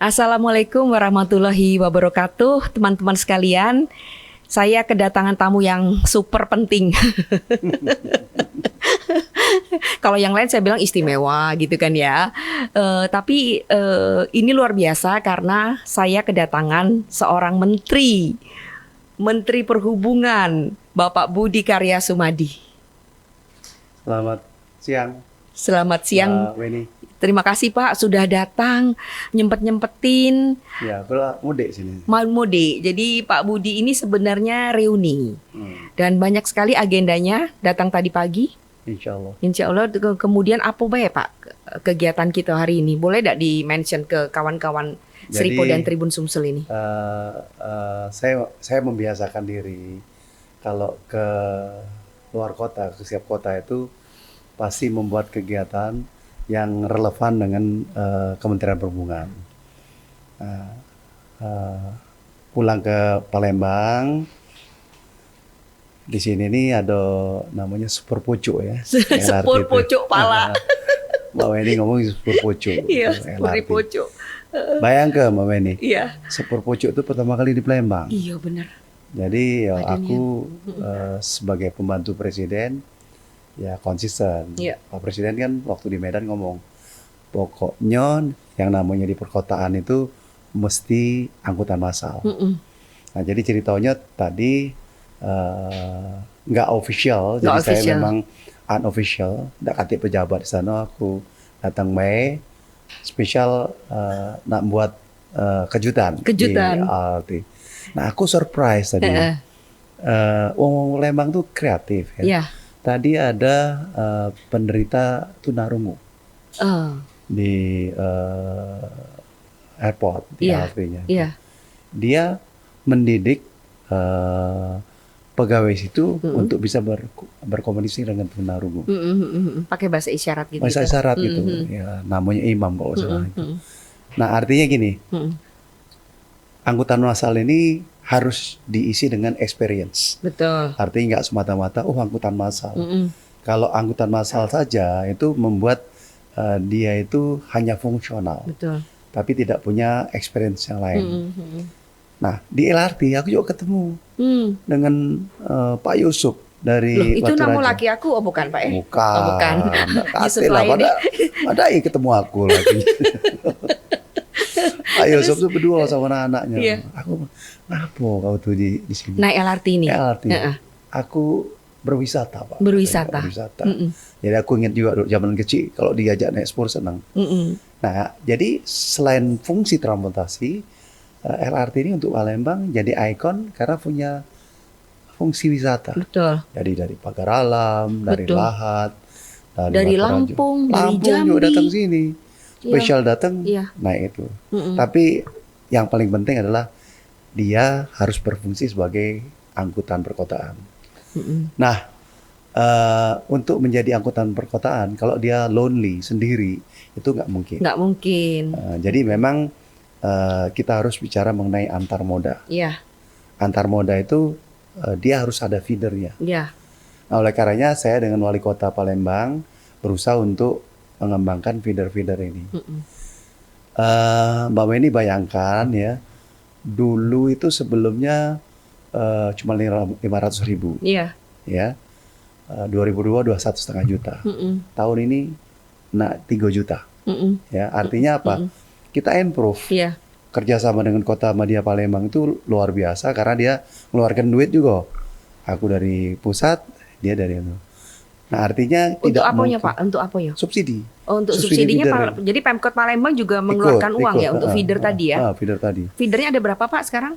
Assalamualaikum warahmatullahi wabarakatuh, teman-teman sekalian. Saya kedatangan tamu yang super penting. Kalau yang lain saya bilang istimewa gitu kan ya. Tapi ini luar biasa karena saya kedatangan seorang Menteri Perhubungan, Bapak Budi Karya Sumadi. Selamat siang. Selamat siang. Weni. Terima kasih Pak sudah datang, nyempetin. Ya, mudik sini. Mau mudik. Jadi Pak Budi ini sebenarnya reuni. Dan banyak sekali agendanya datang tadi pagi. Insya Allah. Insya Allah. Kemudian apa ya Pak kegiatan kita hari ini? Boleh tidak di-mention ke kawan-kawan Seripo dan Tribun Sumsel ini? Saya membiasakan diri kalau ke luar kota, ke setiap kota itu pasti membuat kegiatan yang relevan dengan Kementerian Perhubungan. Pulang ke Palembang, di sini nih ada namanya Super Pucuk ya. Super Pucuk pala. Mbak Weni ngomong Super Pucuk. Iya, Super Pucuk. Bayangkan Mbak Weni, Iya. Super Pucuk itu pertama kali di Palembang. Iya benar. Jadi ya, aku sebagai pembantu presiden ya konsisten. Iya. Pak Presiden kan waktu di Medan ngomong, pokoknya yang namanya di perkotaan itu mesti angkutan massal. Nah jadi ceritanya tadi nggak official, jadi saya memang unofficial, nggak kati pejabat di sana. Aku datang Mei, spesial nak buat kejutan. Di LRT. Nah aku surprise tadi. Lembang tuh kreatif ya. Iya. Tadi ada penderita tunarungu di airport, di LRT-nya. Iya. Dia mendidik pegawai situ untuk bisa berkomunikasi dengan tunarungu. Pakai bahasa isyarat gitu. Bahasa isyarat gitu. Ya, namanya imam kalau salah itu. Nah artinya gini, angkutan massal ini harus diisi dengan experience. Betul. Artinya nggak semata-mata, angkutan massal. Kalau angkutan massal saja itu membuat dia itu hanya fungsional. Betul. Tapi tidak punya experience yang lain. Nah di LRT aku juga ketemu dengan Pak Yusuf dari Loh, itu Batu nama Raja. laki aku, bukan Pak? Bukan. Oh, bukan. Yusuf lah, pada ketemu aku lagi. Pak Yusuf tuh berdua sama anak-anaknya. Iya. Aku, kenapa kau tuh di sini? Naik LRT ini. LRT. Aku berwisata, Pak. Berwisata. Jadi aku ingat juga zaman kecil kalau diajak naik spur senang. Nah, jadi selain fungsi transportasi, LRT ini untuk Palembang jadi ikon karena punya fungsi wisata. Betul. Jadi dari pagar alam, dari Lahat, dari Lampung, dari Jambi. juga datang sini. Spesial datang naik itu. Tapi yang paling penting adalah dia harus berfungsi sebagai angkutan perkotaan. Nah, untuk menjadi angkutan perkotaan, kalau dia lonely sendiri itu nggak mungkin. Nggak mungkin. Jadi memang kita harus bicara mengenai antar moda. Iya. Antar moda itu dia harus ada feedernya. Iya. Nah, oleh karenanya saya dengan Wali Kota Palembang berusaha untuk mengembangkan feeder-feeder ini. Mbak Weni bayangkan ya, dulu itu sebelumnya cuma 500.000. Iya. Ya, 2002 21,5 juta. Tahun ini 3 juta. Ya, artinya apa? Kita improve. Iya. Kerjasama dengan Kota Madya Palembang itu luar biasa karena dia mengeluarkan duit juga. Aku dari pusat, dia dari itu. Nah artinya untuk tidak apanya mungkin. Pak? Untuk apa ya? Subsidi. Oh, untuk subsidinya jadi Pemkot Palembang juga mengeluarkan uang ya untuk feeder tadi ya? Feeder tadi. Feedernya ada berapa Pak sekarang?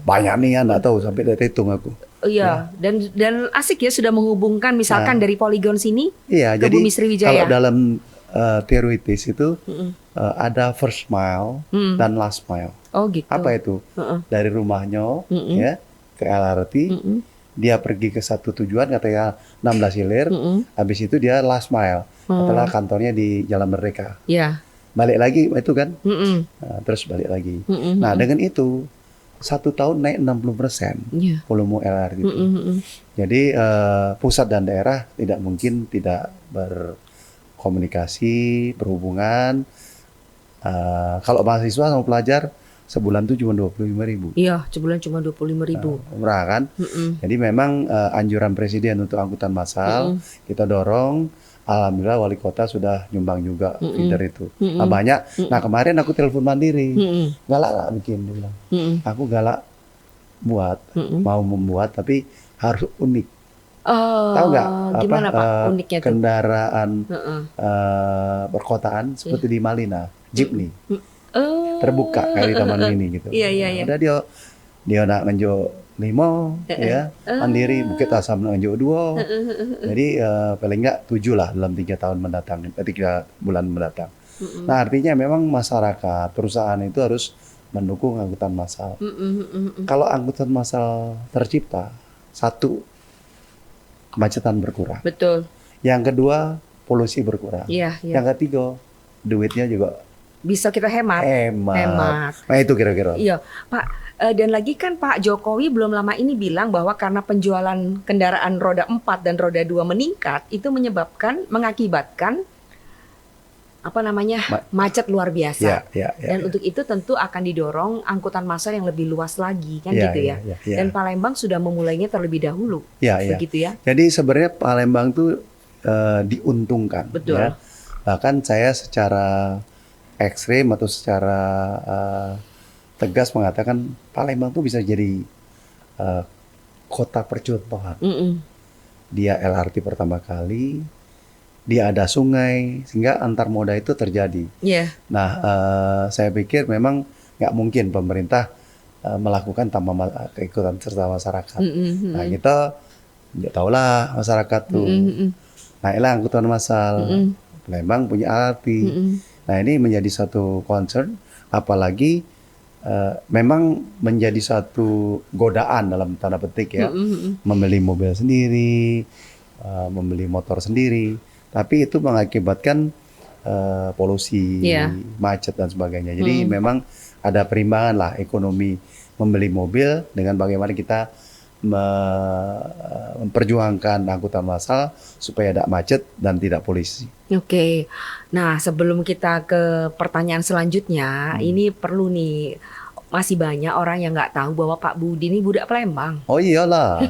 Banyak nih ya, nggak tahu sampai dari hitung aku. Iya, dan asik ya sudah menghubungkan misalkan dari Poligon sini ke jadi Bumi Sriwijaya. Kalau dalam teoritis itu ada first mile dan last mile. Oh gitu. Apa itu? Dari rumahnya ya ke LRT. Dia pergi ke satu tujuan katanya 16 hilir, habis itu dia last mile, setelah kantornya di Jalan Merdeka. Iya. Balik lagi itu kan, terus balik lagi. Nah dengan itu 1 tahun naik 60% volume LRT itu. Jadi pusat dan daerah tidak mungkin tidak berkomunikasi, berhubungan. Kalau mahasiswa sama pelajar sebulan tuh cuma 25.000. Iya, sebulan cuma 25.000. Murah kan? Jadi memang anjuran presiden untuk angkutan massal kita dorong. Alhamdulillah wali kota sudah nyumbang juga feeder itu. Nah, banyak. Nah, kemarin aku telepon mandiri. Galak lah bikin, dia bilang. Aku galak buat, mau membuat tapi harus unik. Tahu nggak Gimana Pak uniknya tuh? kendaraan perkotaan seperti di Malina, jeepney. Terbuka kayak di Taman Mini gitu. Iya. Udah dia nak ngejo limo ya mandiri bukit asam ngejo dua. Jadi paling nggak 7 lah dalam 3 tahun mendatang, 3 bulan mendatang. Nah artinya memang masyarakat perusahaan itu harus mendukung angkutan massal. Kalau angkutan massal tercipta, satu, kemacetan berkurang. Betul. Yang kedua, polusi berkurang. Iya. Yang ketiga, duitnya juga Bisa kita hemat. hemat. Nah itu kira-kira. Iya, Pak. Dan lagi kan Pak Jokowi belum lama ini bilang bahwa karena penjualan kendaraan roda 4 dan roda 2 meningkat, itu mengakibatkan macet luar biasa. Ya. Dan untuk itu tentu akan didorong angkutan massal yang lebih luas lagi, kan gitu ya. Ya. Dan Palembang sudah memulainya terlebih dahulu, begitu ya. Jadi sebenarnya Palembang tuh diuntungkan. Betul. Ya. Bahkan saya secara ekstrim atau secara tegas mengatakan Palembang tuh bisa jadi kota percontohan. Dia LRT pertama kali, dia ada sungai, sehingga antar moda itu terjadi. Nah, saya pikir memang nggak mungkin pemerintah melakukan tanpa keikutan serta masyarakat. Nah, kita nggak tahu lah masyarakat tuh. Nah, ini angkutan massal. Palembang punya LRT. Nah, ini menjadi satu concern, apalagi memang menjadi satu godaan dalam tanda petik ya, membeli mobil sendiri, membeli motor sendiri, tapi itu mengakibatkan polusi, macet dan sebagainya. Jadi memang ada perimbangan lah ekonomi membeli mobil dengan bagaimana kita memperjuangkan angkutan massal supaya tidak macet dan tidak polusi. Oke, nah sebelum kita ke pertanyaan selanjutnya, ini perlu nih, masih banyak orang yang nggak tahu bahwa Pak Budi ini budak Palembang. Oh iyalah,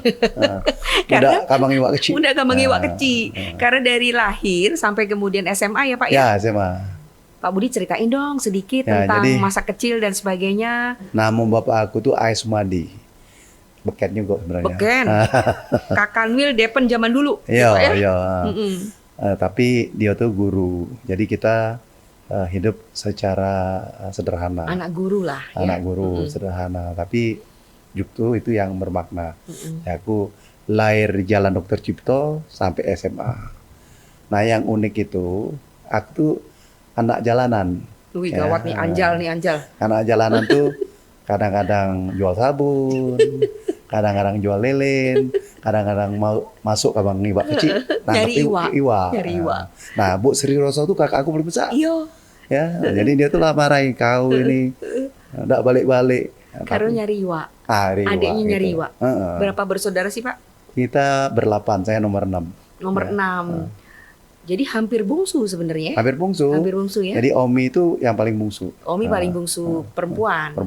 budak Kabang Iwak Kecil. Budak Kabang Iwak Kecil, karena dari lahir sampai kemudian SMA ya Pak ya? Ya SMA. Pak Budi ceritain dong sedikit tentang masa kecil dan sebagainya. Nama bapak aku tuh Ais Madi. Beken juga sebenarnya. Beken. Kakanwil Depen zaman dulu. Iya. Tapi dia tuh guru. Jadi kita hidup secara sederhana. Anak guru lah. Anak guru sederhana. Tapi justru itu yang bermakna. Ya, aku lahir di Jalan Dr. Cipto sampai SMA. Nah yang unik itu, aku tuh anak jalanan. Wih gawat nih, Anjal. Anak jalanan tuh kadang-kadang jual sabun, kadang-kadang jual lilin, kadang-kadang mau masuk ke Bang Iwak Kecil, nyari iwak. Nah, Bu Sri Roso tuh kakak aku paling besar. Iya. Ya, jadi dia tuh lah marahin kau ini, nggak balik-balik. Karena nyari iwak. Adiknya nyari iwak. Berapa bersaudara sih Pak? Kita berlapan, saya nomor 6. Nomor 6. Jadi hampir bungsu sebenarnya. Hampir bungsu ya. Jadi Omi itu yang paling bungsu. Omi paling bungsu, perempuan.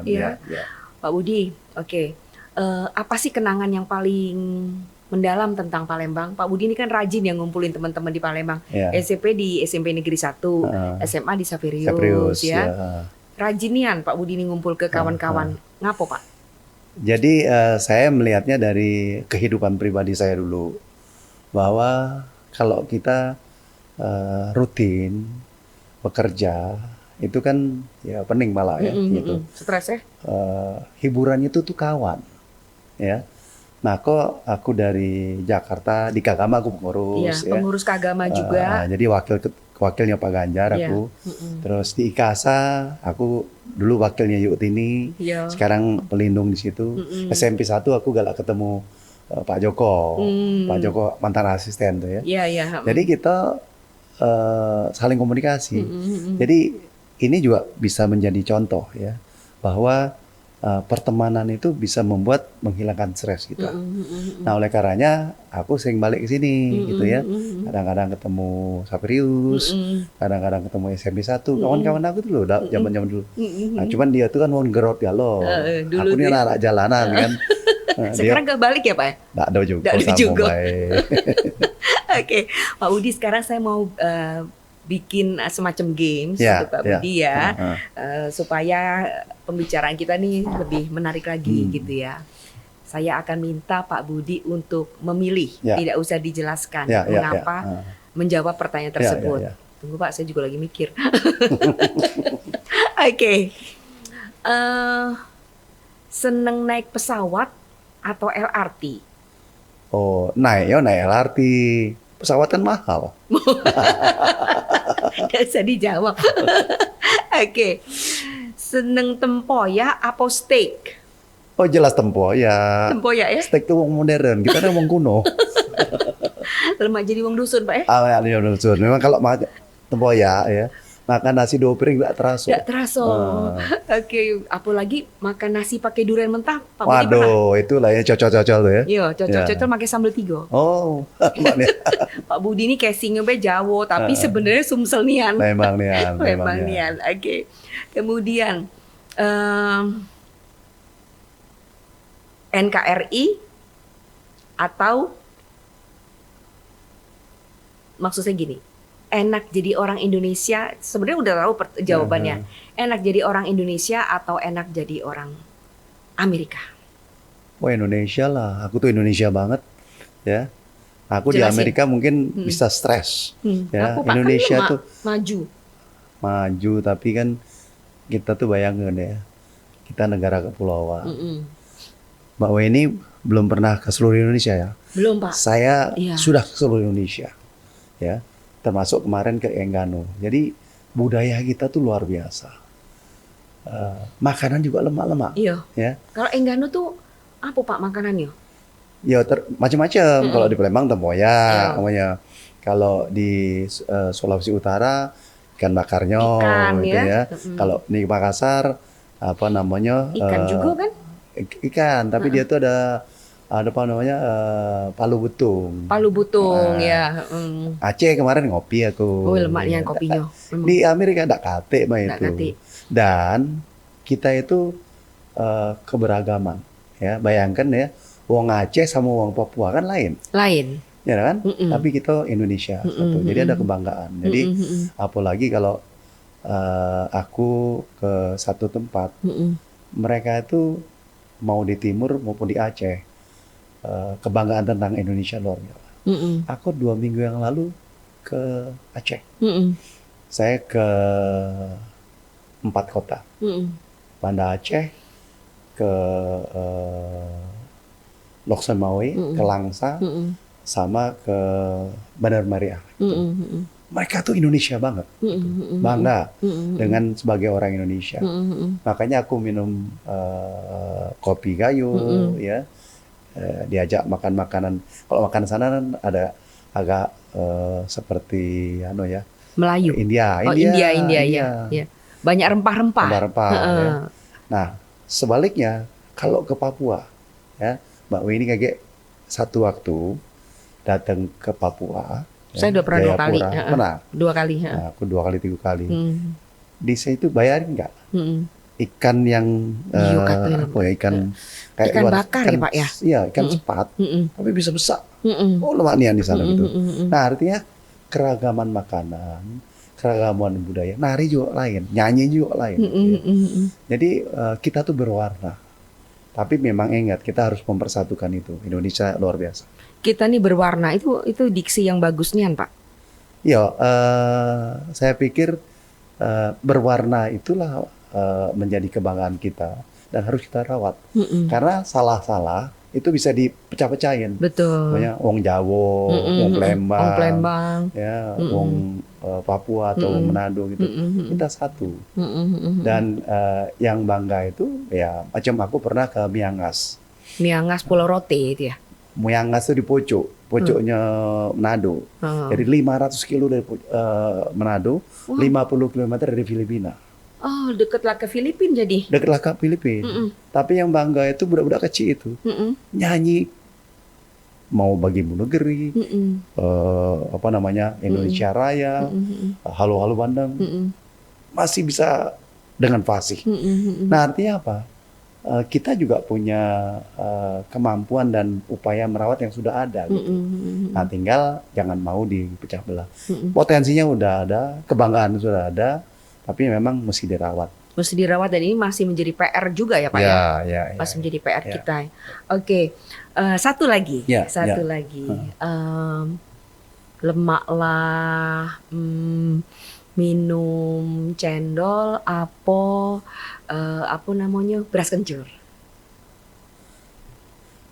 Iya. Pak Budi, oke. Apa sih kenangan yang paling mendalam tentang Palembang? Pak Budi ini kan rajin yang ngumpulin teman-teman di Palembang. SMP di SMP Negeri 1, SMA di Saverius ya. Rajinian Pak Budi ini ngumpul ke kawan-kawan. Ngapo Pak? Jadi saya melihatnya dari kehidupan pribadi saya dulu, bahwa kalau kita rutin bekerja itu kan ya pening malah ya gitu. Stres ya? Hiburannya itu tuh kawan ya. Nah kok aku dari Jakarta di Kagama aku pengurus ya. Pengurus Kagama juga. Jadi wakilnya Pak Ganjar aku. Terus di IKASA aku dulu wakilnya Yuktini. Sekarang pelindung di situ. SMP 1 aku galak ketemu Pak Joko. Pak Joko mantan asisten tuh ya. Jadi kita saling komunikasi. Jadi ini juga bisa menjadi contoh ya, bahwa pertemanan itu bisa membuat menghilangkan stres kita. Nah, oleh karenanya aku sering balik ke sini gitu ya. Kadang-kadang ketemu Sapirius, kadang-kadang ketemu SMP 1, kawan-kawan aku dulu, zaman-zaman dulu. Nah, cuman dia tuh kan mau gerot ya loh. Dulu Aku ini anak jalanan kan. Sekarang gak balik ya Pak? Nggak ada juga. Nggak ada sama juga. baik. Oke, Pak Budi, sekarang saya mau bikin semacam games untuk Pak Budi ya, supaya pembicaraan kita nih lebih menarik lagi gitu ya. Saya akan minta Pak Budi untuk memilih, tidak usah dijelaskan mengapa menjawab pertanyaan tersebut. Tunggu Pak, saya juga lagi mikir. Oke. Seneng naik pesawat atau LRT? Oh, naik LRT. Pesawat kan mahal. Gak usah dijawab. Oke. Seneng tempoyak atau steak? Oh, jelas tempoyak. Tempoyak ya? Steak tuh wong modern, kita kan wong kuno. Lemak jadi wong dusun Pak ya? Ya, dusun. Memang kalau tempoyak ya, makan nasi 2 piring nggak terasa. Nggak terasa. Oke, apalagi makan nasi pakai durian mentah, Pak Budi pernah? Waduh, itulah ya cocok-cocok tuh ya. Iya, cocok-cocok pakai sambal 3. Oh, makanya. Pak Budi ini casingnya be Jawa, tapi sebenarnya Sumsel nian. Memang nian. Memang nian. Oke. Kemudian NKRI atau maksudnya gini, enak jadi orang Indonesia, sebenarnya udah tahu jawabannya. Enak jadi orang Indonesia atau enak jadi orang Amerika? Oh, Indonesia lah, aku tuh Indonesia banget ya. Aku Jelasin. di Amerika mungkin bisa stres ya. Aku, Pak, Indonesia kan tuh maju, tapi kan kita tuh bayangin ya, kita negara kepulauan. Mbak Weni belum pernah ke seluruh Indonesia ya? Belum Pak. Saya sudah ke seluruh Indonesia ya, termasuk kemarin ke Enggano. Jadi budaya kita tuh luar biasa. Makanan juga lemak-lemak. Iya. Ya. Kalau Enggano tuh apa Pak makanannya? Ya macam-macam. Kalau di Palembang tempoyak, namanya. Kalau di Sulawesi Utara ikan bakarnya, gitu ya. Kalau di Makassar apa namanya? Ikan juga kan? Ikan, tapi dia tuh ada apa namanya palu butung. Palu butung ya. Aceh kemarin ngopi aku. Oh, lemaknya kopinya. Di Amerika ada kate mah itu. Kate. Dan kita itu keberagaman ya. Bayangkan ya, wong Aceh sama wong Papua kan lain. Lain. Ya kan? Tapi kita Indonesia satu. Jadi ada kebanggaan. Jadi apalagi kalau aku ke satu tempat, mereka itu mau di timur maupun di Aceh, kebanggaan tentang Indonesia luar biasa. Aku 2 minggu yang lalu ke Aceh. Saya ke 4 kota. Banda Aceh, ke Lok Semawe, ke Langsa, sama ke Bandar Maria. Mereka tuh Indonesia banget, bangga dengan sebagai orang Indonesia. Makanya aku minum kopi gayo, ya, diajak makan makanan. Kalau makan sana kan ada agak seperti Melayu. India. Ya. Banyak rempah-rempah. Ya. Nah, sebaliknya kalau ke Papua, ya, Mbak Weni kayak satu waktu datang ke Papua. Saya udah pernah 2 kali. Pernah? 2 kali. Nah, aku 2 kali 3 kali. Di saya itu bayarin nggak? Ikan yang ikan kayak ikan bakar ya Pak ya? Iya, ikan sepat, tapi bisa besar. Oh, lemaknya di sana gitu. Nah, artinya keragaman makanan, keragaman budaya, nari juga lain, nyanyi juga lain. Jadi kita tuh berwarna. Tapi memang ingat kita harus mempersatukan itu. Indonesia luar biasa. Kita nih berwarna, itu diksi yang bagus nih Pak. Ya, saya pikir berwarna itulah menjadi kebanggaan kita dan harus kita rawat. Karena salah-salah itu bisa dipecah-pecahin. Betul. Banyak wong Jawa, wong Palembang, ya, wong Papua atau Manado gitu. Kita satu. Dan yang bangga itu ya macam aku pernah ke Miangas. Miangas Pulau Rote itu ya. Miangas itu di pojoknya Manado. Jadi 500 kilo dari Manado, 50 km dari Filipina. Oh, dekatlah ke Filipina jadi. Dekatlah ke Filipina. Mm-mm. Tapi yang bangga itu budak-budak kecil itu Mm-mm. nyanyi mau bagimu negeri, Mm-mm. apa namanya Indonesia Raya, Mm-mm. Halo Halo Bandung, Mm-mm. masih bisa dengan fasih. Mm-mm. Nah artinya apa? Kita juga punya kemampuan dan upaya merawat yang sudah ada. Gitu. Mm-mm. Nah tinggal jangan mau dipecah belah. Mm-mm. Potensinya udah ada, kebanggaan sudah ada, tapi memang mesti dirawat. Mesti dirawat dan ini masih menjadi PR juga ya Pak ya? Ya. Masih menjadi PR Ya. kita. Oke, satu lagi, Ya, satu ya. lagi. Lemak lah, minum cendol, apa namanya, beras kencur.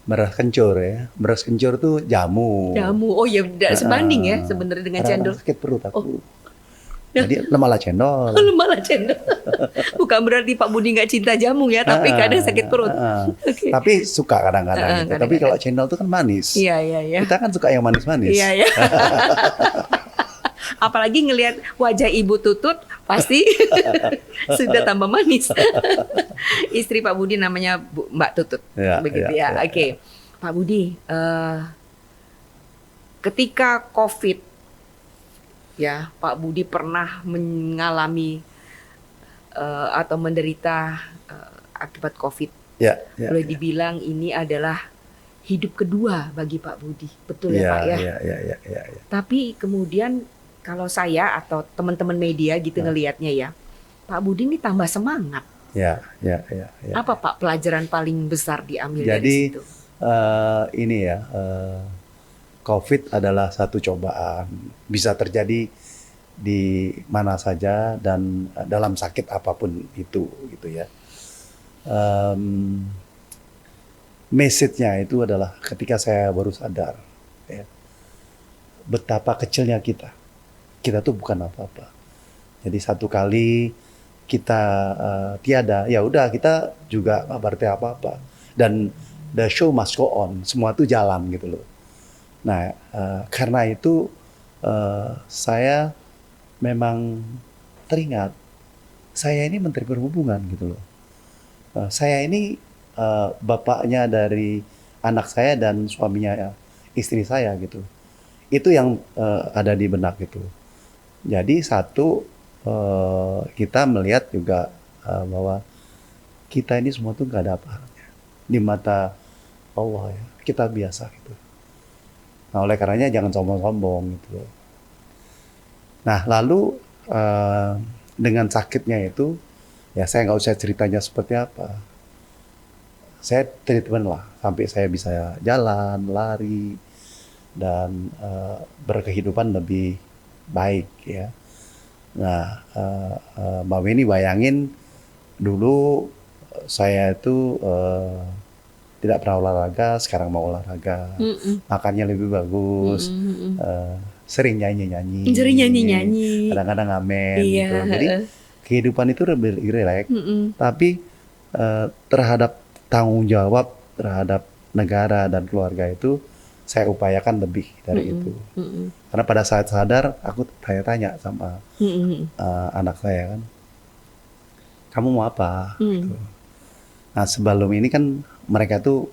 Beras kencur ya. Beras kencur tuh jamu. Jamu, oh ya tidak sebanding ya sebenarnya dengan cendol. Sakit perut aku. Oh. Jadi lemak lah cendol. Malah cendol. Bukan berarti Pak Budi nggak cinta jamu ya, tapi kadang sakit perut. Oke. Tapi suka kadang-kadang gitu. Tapi kadang-kadang. kalau cendol tuh kan manis. Iya. Kita kan suka yang manis-manis. Iya. Apalagi ngelihat wajah Ibu Tutut pasti sudah tambah manis. Istri Pak Budi namanya Mbak Tutut. Ya, Begitu ya, ya. Oke. Pak Budi, ketika COVID ya, Pak Budi pernah mengalami atau menderita akibat COVID. Ya. Boleh dibilang ini adalah hidup kedua bagi Pak Budi. Betul ya Pak ya? Iya. Tapi kemudian kalau saya atau teman-teman media gitu ngelihatnya ya, Pak Budi ini tambah semangat. Ya. Apa Pak pelajaran paling besar diambil dari Jadi situ? ini ya, COVID adalah satu cobaan. Bisa terjadi di mana saja dan dalam sakit apapun itu, gitu ya. Message-nya itu adalah ketika saya baru sadar, ya, betapa kecilnya kita. Kita tuh bukan apa-apa. Jadi satu kali kita tiada, ya udah kita juga nggak berarti apa-apa. Dan the show must go on. Semua tuh jalan gitu loh. Nah, karena itu saya memang teringat, saya ini Menteri Perhubungan gitu loh. Saya ini bapaknya dari anak saya dan suaminya istri saya gitu. Itu yang ada di benak gitu. Jadi satu, kita melihat juga bahwa kita ini semua tuh nggak ada apa-apanya. Di mata Allah ya, kita biasa gitu. Nah oleh karenanya jangan sombong-sombong gitu. Nah lalu dengan sakitnya itu, ya saya nggak usah ceritanya seperti apa. Saya treatment lah sampai saya bisa jalan, lari, dan berkehidupan lebih baik ya. Nah Mbak Weni bayangin dulu saya itu tidak pernah olahraga, sekarang mau olahraga, makannya lebih bagus, sering nyanyi-nyanyi, kadang-kadang ngamen gitu. Jadi kehidupan itu lebih rileks, tapi terhadap tanggung jawab terhadap negara dan keluarga itu saya upayakan lebih dari itu. Karena pada saat sadar aku tanya-tanya sama anak saya kan, kamu mau apa? Gitu. Nah sebelum ini kan mereka tuh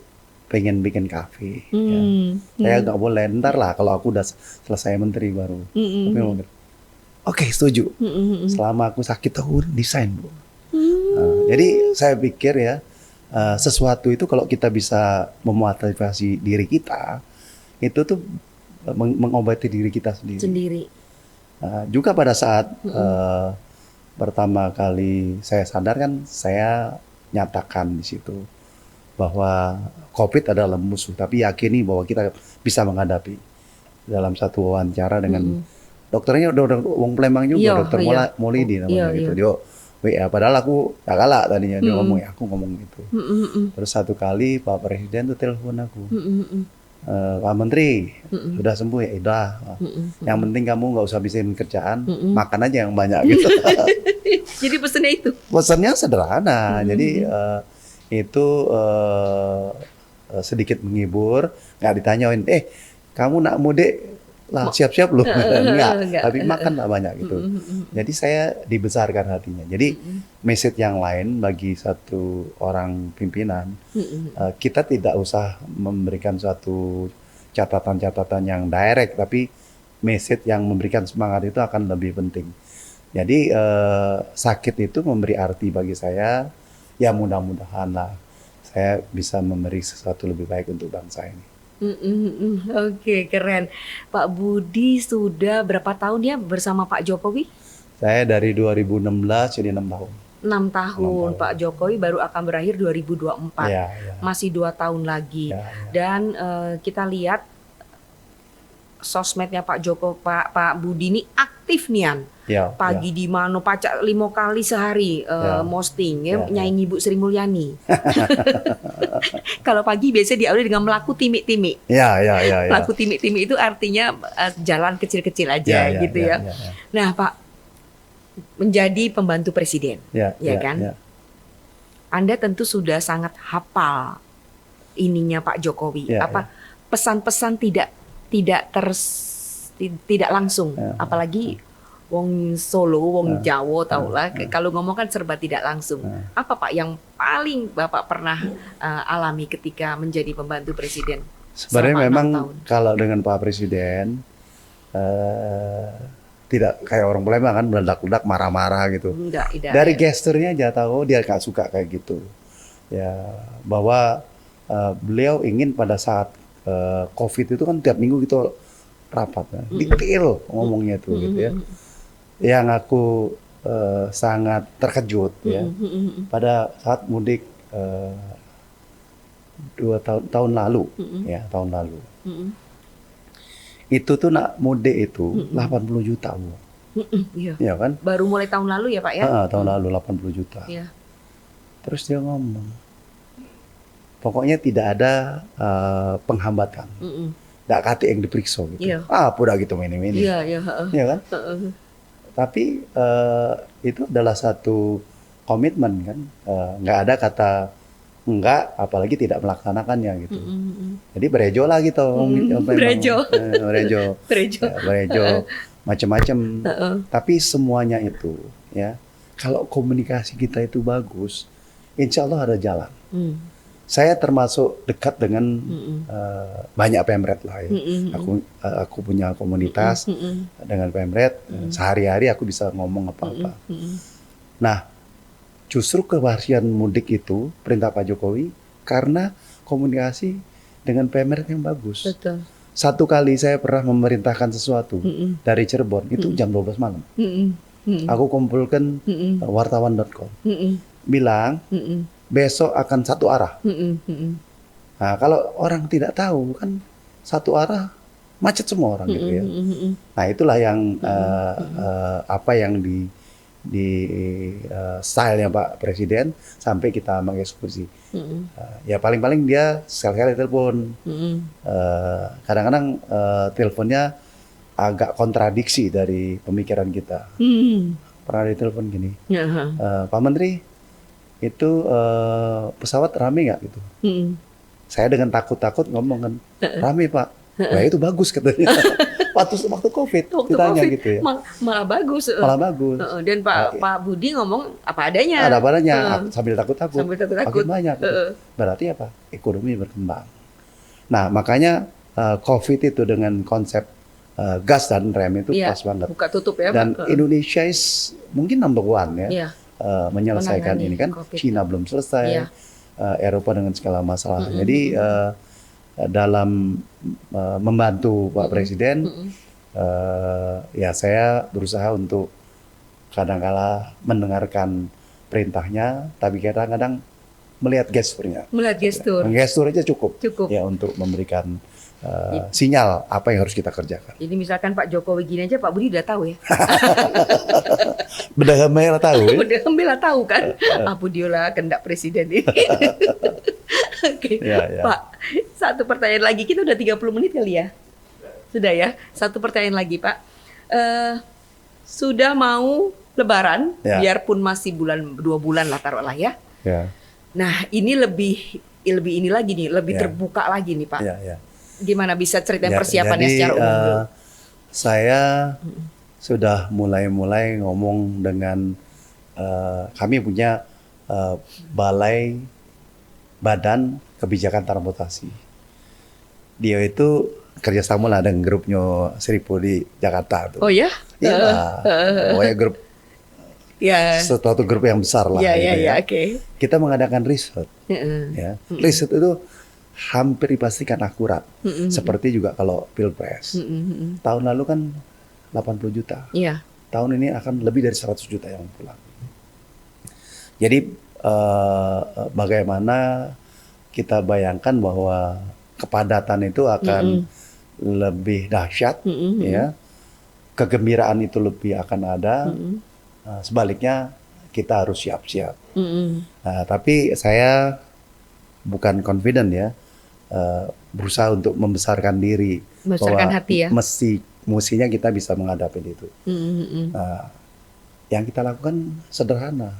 pengen bikin kafe. Ya. Saya nggak boleh, ntar lah kalau aku udah selesai menteri baru. Oke, setuju. Selama aku sakit aku desain Bu. Jadi saya pikir ya, sesuatu itu kalau kita bisa memotivasi diri kita, itu tuh mengobati diri kita sendiri. Juga pada saat pertama kali saya sadar kan, saya nyatakan di situ bahwa COVID adalah musuh, tapi yakini bahwa kita bisa menghadapi. Dalam satu wawancara dengan dokternya udah wong Palembang juga, dokter Maulidi namanya gitu. Dia WA, padahal aku gak galak tadinya dia ngomong, ya aku ngomong gitu. Terus satu kali Pak Presiden tuh telepon aku, Pak Menteri sudah sembuh ya, udah. Yang penting kamu nggak usah bikin kerjaan, makan aja yang banyak gitu. Jadi pesannya itu? Pesannya sederhana, jadi itu sedikit menghibur, nggak ditanyain, kamu nak mudik lah siap-siap loh, Enggak. tapi makan lah banyak gitu. Jadi saya dibesarkan hatinya. Jadi message yang lain bagi satu orang pimpinan, kita tidak usah memberikan suatu catatan-catatan yang direct, tapi message yang memberikan semangat itu akan lebih penting. Jadi sakit itu memberi arti bagi saya, ya mudah-mudahan lah saya bisa memberi sesuatu lebih baik untuk bangsa ini. Oke, keren. Pak Budi sudah berapa tahun ya bersama Pak Jokowi? Saya dari 2016 jadi 6 tahun. 6 tahun. Pak Jokowi baru akan berakhir 2024. Ya. Masih 2 tahun lagi. Ya. Dan kita lihat sosmednya Pak Pak Budi ini aktif nian. Pagi di mano pacak 5 kali sehari posting nyanyi Ibu Sri Mulyani. Kalau pagi biasanya diawali dengan melaku timik-timik. Ya. Melaku timik-timik itu artinya jalan kecil-kecil aja gitu ya. Nah, Pak, menjadi pembantu presiden, ya kan? Anda tentu sudah sangat hafal ininya Pak Jokowi. Apa pesan-pesan tidak langsung, apalagi wong Solo, wong Jawa tahulah. Kalau ngomong kan serba tidak langsung. Apa Pak yang paling Bapak pernah alami ketika menjadi pembantu presiden? Sebenarnya memang kalau dengan Pak Presiden tidak kayak orang Palembang kan meledak-ledak marah-marah gitu. Enggak, dari gesturnya aja tahu dia nggak suka kayak gitu. Ya bahwa beliau ingin pada saat COVID itu kan tiap minggu gitu rapat, detail ngomongnya tuh gitu ya. Yang aku sangat terkejut ya pada saat mudik 2 tahun lalu ya tahun lalu itu tuh nak mudik itu 80 juta Bu. Ya kan? Baru mulai tahun lalu ya Pak ya? Tahun lalu 80 juta. Ya. Terus dia ngomong, pokoknya tidak ada penghambatan. Nggak kate yang diperiksa gitu. Udah gitu ini. Iya kan? Tapi itu adalah satu komitmen kan. Nggak ada kata enggak, apalagi tidak melaksanakannya gitu. Jadi berejo lah gitu. Berejo macam-macam. Tapi semuanya itu ya, kalau komunikasi kita itu bagus, insya Allah ada jalan. Saya termasuk dekat dengan banyak pemret lah ya. Aku punya komunitas dengan pemret. Sehari-hari aku bisa ngomong apa-apa. Nah, justru keberhasilan mudik itu perintah Pak Jokowi karena komunikasi dengan pemret yang bagus. Betul. Satu kali saya pernah memerintahkan sesuatu dari Cirebon itu jam 12 malam. Aku kumpulkan wartawan.com. Bilang besok akan satu arah. Nah, kalau orang tidak tahu kan satu arah macet semua orang gitu ya. Nah, itulah yang apa yang di stylenya Pak Presiden sampai kita mengeksekusi. Ya paling-paling dia sekali-kali telepon. Kadang-kadang teleponnya agak kontradiksi dari pemikiran kita. Pernah ditelepon gini, Pak Menteri, itu pesawat rame nggak gitu? Saya dengan takut-takut ngomong kan, rame Pak. Wah itu bagus katanya. Waktu COVID ditanya COVID, gitu ya. Malah bagus. Malah bagus. Dan Pak Budi ngomong apa adanya. Ada apa adanya, sambil takut-takut. Makin banyak. Berarti apa? Ekonomi berkembang. Nah makanya COVID itu dengan konsep gas dan rem itu pas banget. Buka tutup ya. Dan Indonesia mungkin number one ya. Menyelesaikan ini kan. COVID. Cina belum selesai. Eropa dengan segala masalah. Jadi dalam membantu Pak Presiden, ya saya berusaha untuk kadang-kala mendengarkan perintahnya, tapi kadang-kadang melihat gesturnya. Melihat gestur. Gestur aja cukup. Ya untuk memberikan sinyal apa yang harus kita kerjakan. Jadi misalkan Pak Jokowi gini aja, Pak Budi udah tahu ya. Bedah Gembela tahu ya. Bedah Gembela tahu kan. Abu Diola kendak presiden ini. Oke. Pak, satu pertanyaan lagi. Kita udah 30 menit kali ya. Sudah ya. Satu pertanyaan lagi Pak. Sudah mau Lebaran, biarpun masih 2 bulan lah taruhlah ya. Nah ini lebih ini lagi nih, lebih terbuka lagi nih Pak. Gimana bisa ceritain persiapannya secara umum dulu? Saya sudah mulai ngomong dengan kami punya balai badan kebijakan transportasi. Dia itu kerjasama lah dengan grupnya Seripo di Jakarta tuh. Oh ya? Iya, pokoknya grup Ya. suatu grup yang besar lah. Ya, gitu ya, oke. Kita mengadakan riset. Ya. Riset itu hampir dipastikan akurat. Seperti juga kalau Pilpres. Tahun lalu kan 80 juta. Iya. Tahun ini akan lebih dari 100 juta yang pulang. Jadi bagaimana kita bayangkan bahwa kepadatan itu akan lebih dahsyat, ya. Kegembiraan itu lebih akan ada. Sebaliknya kita harus siap-siap. Nah, tapi saya bukan confident ya, berusaha untuk membesarkan diri, Membesarkan bahwa hati ya. mestinya kita bisa menghadapi itu. Nah, yang kita lakukan sederhana.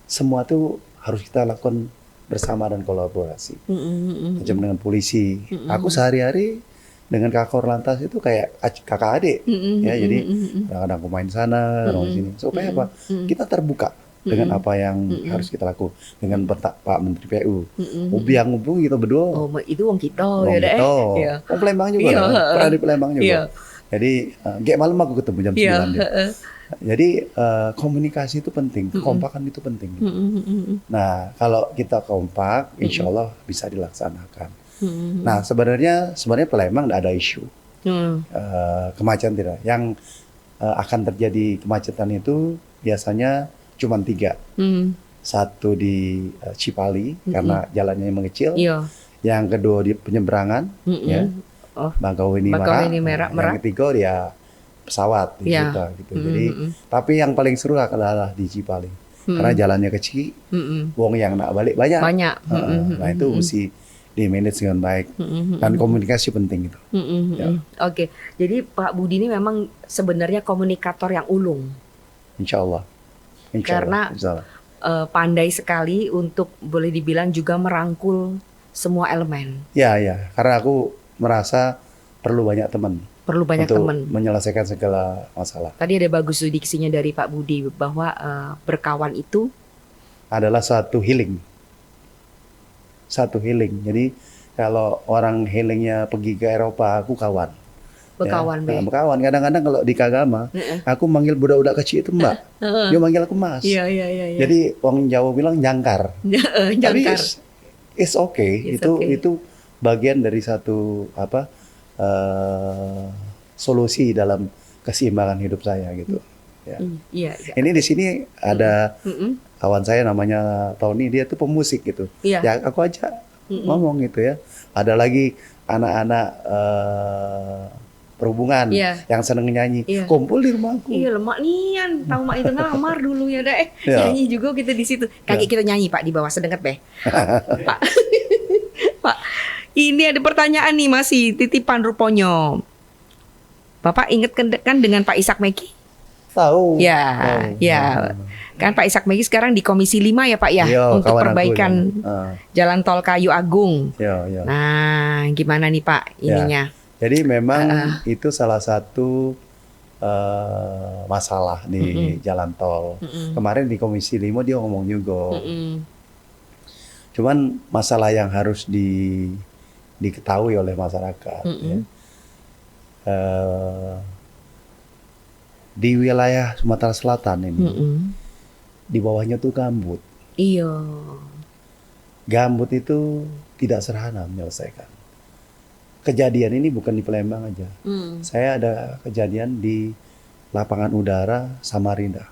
Semua itu harus kita lakukan bersama dan kolaborasi. Macam dengan polisi. Aku sehari-hari dengan kakor lantas itu kayak kakak adik. Ya, jadi kadang-kadang aku main sana, kadang sini. Supaya apa? Kita terbuka dengan apa yang harus kita lakukan dengan Pak Menteri PU. Ubiang kita berdua. Oh, itu wong kita Wong ya deh. kita. Iya. Oh, Palembang juga. Iya. Pernah di Palembang juga. Iya. Jadi kayak malam aku ketemu jam 9 Iya. dia. Jadi komunikasi itu penting, kekompakan itu penting. Nah, kalau kita kompak, insya Allah bisa dilaksanakan. Nah, sebenarnya Palembang tidak ada isu kemacetan tidak. Yang akan terjadi kemacetan itu biasanya cuma 3. Satu di Cipali karena jalannya mengecil. Iya. Yang kedua di penyeberangan, ya, Bakauheni Merak. Yang ketiga dia pesawat di Ya. kita gitu. Jadi tapi yang paling seru adalah di Cipali. Karena jalannya kecil, wong yang nak balik banyak. Nah, itu mesti di manage dengan baik dan komunikasi penting itu. Ya. Oke. Jadi Pak Budi ini memang sebenarnya komunikator yang ulung. Insya Allah. Karena pandai sekali untuk boleh dibilang juga merangkul semua elemen. Ya, karena aku merasa perlu banyak teman. Perlu banyak untuk teman. menyelesaikan segala masalah. Tadi ada bagus tuh diksinya dari Pak Budi bahwa berkawan itu adalah satu healing. Jadi kalau orang healingnya pergi ke Eropa, aku kawan. berkawan, Ya, berkawan. Kadang-kadang kalau di Kagama, aku manggil budak-budak kecil itu Mbak. Dia manggil aku Mas. Iya. Jadi orang Jawa bilang jangkar. Tapi Jangkar. it's okay. It's okay. Itu bagian dari satu solusi dalam keseimbangan hidup saya gitu. Ya. Iya. Ini di sini ada kawan saya namanya Tony, dia tuh pemusik gitu. Iya. Ya aku aja ngomong gitu ya. Ada lagi anak-anak perhubungan yang seneng nyanyi, kumpul di rumahku. Iya, lemak nian, tahu mak itu ngamar dulu ya deh. Nyanyi juga kita di situ. Kaki kita nyanyi Pak di bawah sedenget beh. Pak. Pak, ini ada pertanyaan nih masih titipan ruponyo. Bapak inget kan dengan Pak Ishak Meki? Tahu. Ya. Kan Pak Ishak Meki sekarang di Komisi 5 ya Pak ya, untuk perbaikan Jalan Tol Kayu Agung. Nah, gimana nih Pak ininya? Jadi memang itu salah satu masalah di jalan tol. Kemarin di Komisi 5 dia ngomong juga. Cuman masalah yang harus diketahui oleh masyarakat. Ya. Di wilayah Sumatera Selatan ini, di bawahnya tuh gambut. Iya. Gambut itu tidak sederhana menyelesaikan. Kejadian ini bukan di Palembang aja. Saya ada kejadian di lapangan udara Samarinda.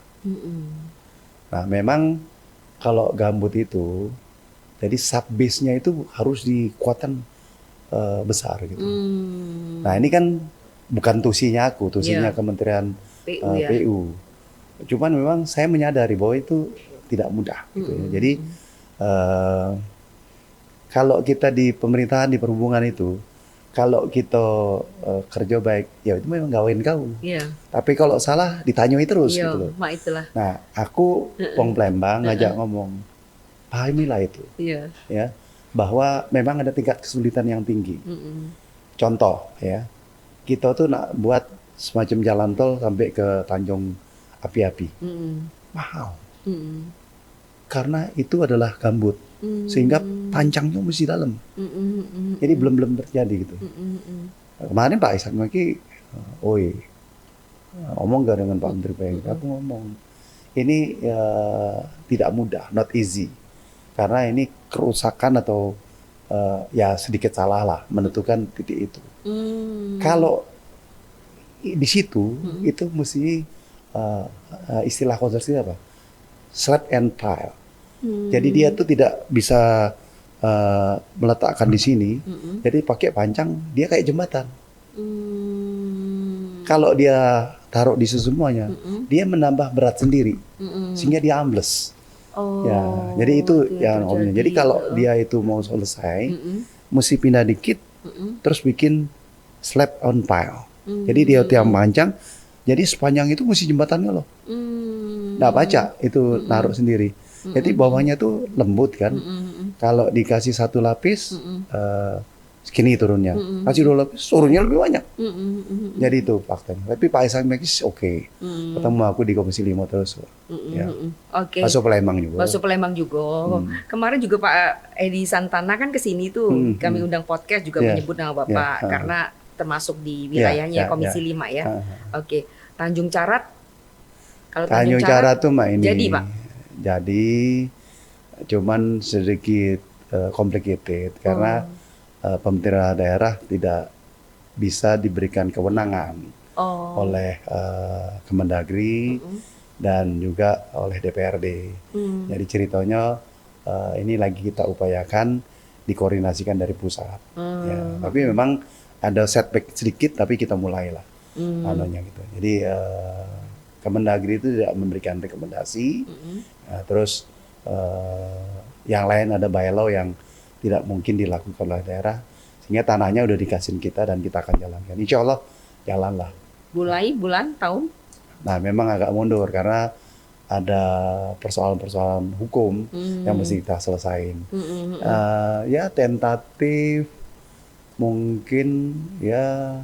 Nah, memang kalau gambut itu, jadi subbase-nya itu harus dikuatkan besar gitu. Nah, ini kan bukan tusinya aku, tusinya Kementerian PU. Cuman memang saya menyadari bahwa itu tidak mudah gitu ya. Jadi kalau kita di pemerintahan, di perhubungan itu, kalau kita kerja baik, ya itu memang gawain kau. Tapi kalau salah ditanyoi terus gitu loh. Itulah. Nah, aku wong Palembang ngajak ngomong, pahamilah itu, ya, bahwa memang ada tingkat kesulitan yang tinggi. Contoh, ya, kita tuh nak buat semacam jalan tol sampai ke Tanjung Api-Api. Mahal. Karena itu adalah gambut. Sehingga pancangnya mesti dalam. Jadi belum terjadi gitu. Kemarin Pak Ishak Maki, ngomong gak dengan Pak Menteri PNK? Aku ngomong. Ini tidak mudah, not easy. Karena ini kerusakan atau ya sedikit salah lah menentukan titik itu. Kalau di situ itu mesti istilah konstruksi apa? Slap and pile. Jadi dia tuh tidak bisa meletakkan di sini. Jadi pakai pancang dia kayak jembatan. Kalau dia taruh di semuanya, dia menambah berat sendiri, sehingga dia ambles. Ya, jadi itu yang omnya. Jadi kalau dia itu mau selesai, mesti pindah dikit, terus bikin slab on pile. Jadi dia tiap panjang, jadi sepanjang itu mesti jembatannya loh. Nggak baca itu naruh sendiri. Jadi bawahnya tuh lembut kan. Kalau dikasih satu lapis, segini turunnya. Kasih 2 lapis, turunnya lebih banyak. Jadi itu faktanya. Tapi Pak Ishak Maki oke. Ketemu aku di Komisi 5 terus. Ya. Oke. Masuk Palembang juga. Masuk Palembang juga. Kemarin juga Pak Edi Santana kan kesini tuh. Kami undang podcast juga menyebut nama Bapak karena termasuk di wilayahnya Komisi 5 ya. Oke. Tanjung Carat. Kalau Tanjung Carat tuh ini. Jadi Pak. Jadi cuman sedikit complicated karena pemerintah daerah tidak bisa diberikan kewenangan oleh Kemendagri dan juga oleh DPRD. Jadi ceritanya ini lagi kita upayakan dikoordinasikan dari pusat. Ya, tapi memang ada setback sedikit, tapi kita mulailah anunya gitu. Jadi Kemendagri itu tidak memberikan rekomendasi, terus yang lain ada bylaw yang tidak mungkin dilakukan oleh daerah, sehingga tanahnya udah dikasihin kita dan kita akan jalankan. Insya Allah jalan lah. Mulai bulan tahun? Nah memang agak mundur karena ada persoalan-persoalan hukum yang mesti kita selesain. Ya tentatif mungkin ya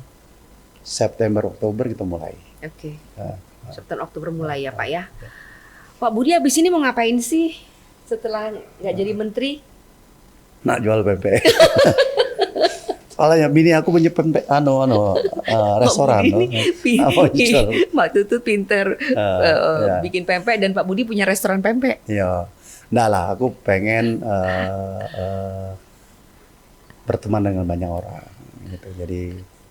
September Oktober kita mulai. Oke. September Oktober mulai ya Pak ya. Pak Budi habis ini mau ngapain sih setelah nggak jadi menteri? Nak jual pempek. Soalnya bini aku punya pempek restoran. Mbak Tutut pinter bikin pempek dan Pak Budi punya restoran pempek. Iya. Nah lah, aku pengen berteman dengan banyak orang gitu.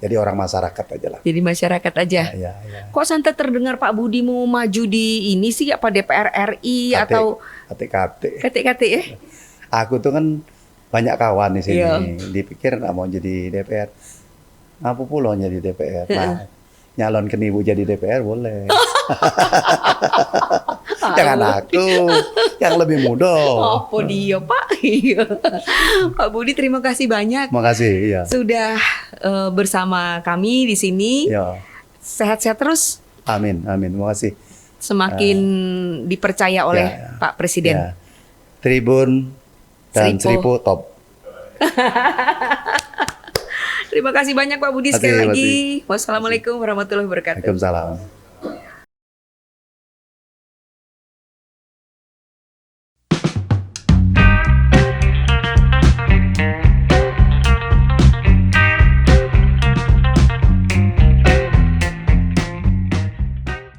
Jadi orang masyarakat aja lah. Jadi masyarakat aja. Ya. Kok santai terdengar Pak Budi mau maju di ini sih, apa DPR RI atau KT ya? Aku tuh kan banyak kawan di sini. Dipikir nggak mau jadi DPR. Apa pula jadi DPR? Nah, nyalon ke ibu jadi DPR boleh. Jangan aku, yang lebih muda. Oh dia Pak. Pak Budi terima kasih banyak. Makasih. Iya. Sudah bersama kami di sini. Iya. Sehat-sehat terus. Amin. Makasih. Semakin dipercaya oleh Pak Presiden. Ya. Tribun dan Seripo top. Terima kasih banyak Pak Budi sekali lagi. Wassalamualaikum warahmatullahi wabarakatuh. Waalaikumsalam.